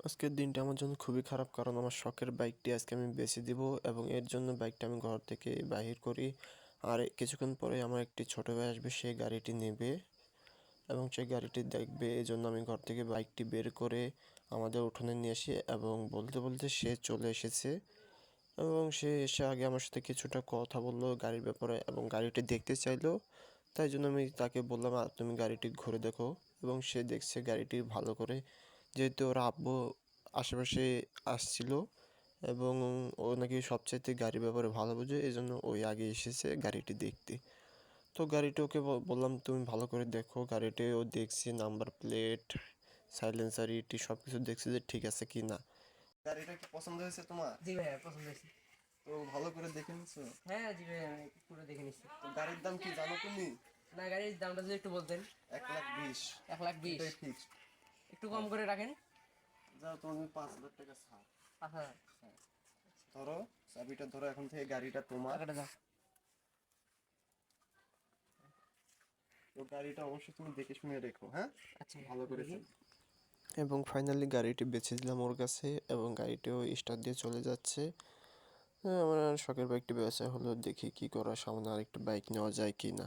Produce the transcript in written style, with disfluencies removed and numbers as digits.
আজকের দিনটা আমার জন্য খুবই খারাপ, কারণ আমার শখের বাইকটি আজকে আমি বেচে দিব এবং এর জন্য বাইকটা আমি ঘর থেকে বাহির করি। আর কিছুক্ষণ পরে আমার একটি ছোট ভাই আসবে, সে গাড়িটি নেবে এবং সেই গাড়িটি দেখবে। এই জন্য আমি ঘর থেকে বাইকটি বের করে আমাদের উঠোনে নিয়ে আসি এবং বলতে বলতে সে চলে এসেছে এবং সে এসে আগে আমার সাথে কিছুটা কথা বললো গাড়ির ব্যাপারে এবং গাড়িটি দেখতে চাইলো। তাই জন্য আমি তাকে বললাম, তুমি গাড়িটি ঘুরে দেখো, এবং সে দেখছে গাড়িটি ভালো করে, যেহেতু ওর আব্বু আশেপাশে আসছিল এবং ও নাকি সবচাইতে গাড়ির ব্যাপারে ভালো বোঝে, এই জন্য ওই আগে এসেছে গাড়িটি দেখতে। তো গাড়িটি ওকে বললাম তুমি ভালো করে দেখো। গাড়িটি ও দেখছে, নাম্বার প্লেট, সাইলেন্সার, ইটি সব কিছু দেখছে যে ঠিক আছে কি না। গাড়িটা কি পছন্দ হয়েছে তোমার? জি ভাইয়া, পছন্দ হয়েছে। তো ভালো করে দেখে নিছো? হ্যাঁ জি ভাইয়া, আমি পুরো দেখে নিচ্ছি। তো গাড়ির দাম কি জানো তুমি? না, গাড়ির দামটা যদি একটু বলতেন। 1,20,000। 1,20,000 এটাই ফিক্সড। একটু কম করে রাখেন। যাও, তুমি 5,000 টাকা ছাড়। আচ্ছা, ধরো, চাবিটা ধরো, এখন থেকে গাড়িটা তোমার। টাকাটা দাও। তো গাড়িটা অবশ্যই তুমি দেখে শুনে রেখো, হ্যাঁ? আচ্ছা, ভালো করে দেখি। এবং ফাইনালি গাড়িটি বেচে দিলাম ওর কাছে এবং গাড়িটিও স্টার্ট দিয়ে চলে যাচ্ছে। আমার শখের বাইকটি বেচা হলো, দেখি কি করা, সামনে আরেকটা বাইক নেওয়া যায় কি না।